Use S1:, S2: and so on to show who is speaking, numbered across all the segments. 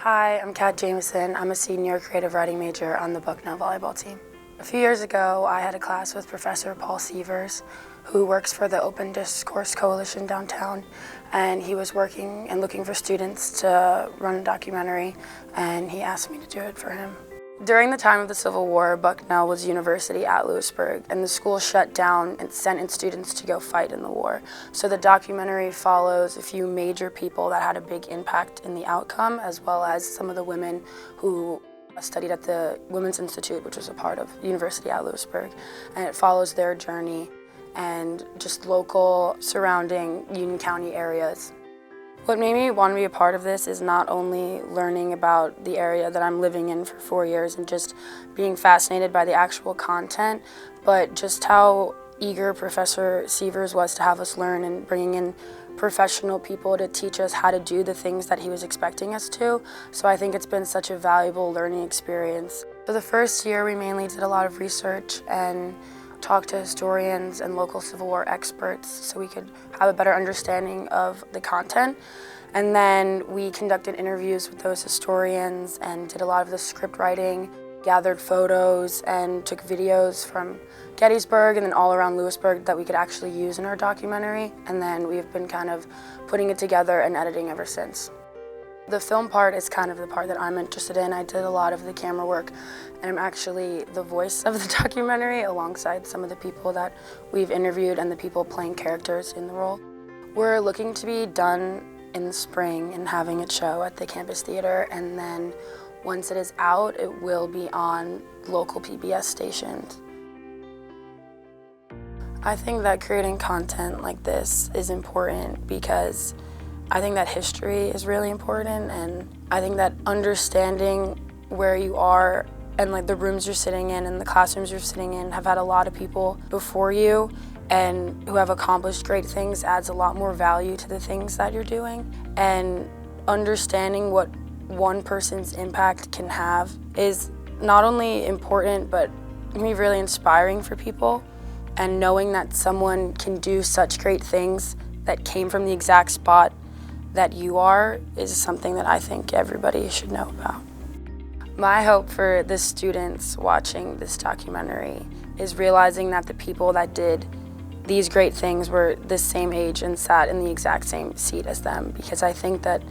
S1: Hi, I'm Cat Jamison. I'm a senior creative writing major on the Bucknell volleyball team. A few years ago, I had a class with Professor Paul Sievers, who works for the Open Discourse Coalition downtown, and he was working and looking for students to run a documentary, and he asked me to do it for him. During the time of the Civil War, Bucknell was a university at Lewisburg, and the school shut down and sent its students to go fight in the war. So the documentary follows a few major people that had a big impact in the outcome, as well as some of the women who studied at the Women's Institute, which was a part of University at Lewisburg, and it follows their journey and just local surrounding Union County areas. What made me want to be a part of this is not only learning about the area that I'm living in for 4 years and just being fascinated by the actual content, but just how eager Professor Sievers was to have us learn and bringing in professional people to teach us how to do the things that he was expecting us to. So I think it's been such a valuable learning experience. For the first year, we mainly did a lot of research and talked to historians and local Civil War experts so we could have a better understanding of the content. And then we conducted interviews with those historians and did a lot of the script writing, gathered photos and took videos from Gettysburg and then all around Lewisburg that we could actually use in our documentary. And then we've been kind of putting it together and editing ever since. The film part is kind of the part that I'm interested in. I did a lot of the camera work, and I'm actually the voice of the documentary alongside some of the people that we've interviewed and the people playing characters in the role. We're looking to be done in the spring and having it show at the campus theater, and then once it is out, it will be on local PBS stations. I think that creating content like this is important because I think that history is really important, and I think that understanding where you are and like the rooms you're sitting in and the classrooms you're sitting in have had a lot of people before you and who have accomplished great things adds a lot more value to the things that you're doing. And understanding what one person's impact can have is not only important but can be really inspiring for people, and knowing that someone can do such great things that came from the exact spot that you are is something that I think everybody should know about. My hope for the students watching this documentary is realizing that the people that did these great things were the same age and sat in the exact same seat as them, because I think that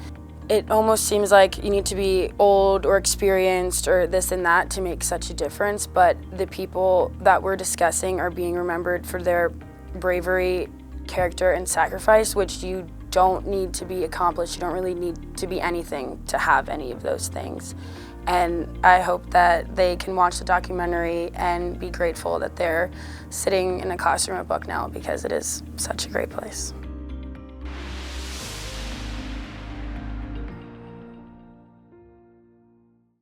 S1: it almost seems like you need to be old or experienced or this and that to make such a difference, but the people that we're discussing are being remembered for their bravery, character, and sacrifice, which you don't need to be accomplished. You don't really need to be anything to have any of those things. And I hope that they can watch the documentary and be grateful that they're sitting in a classroom at Bucknell, because it is such a great place.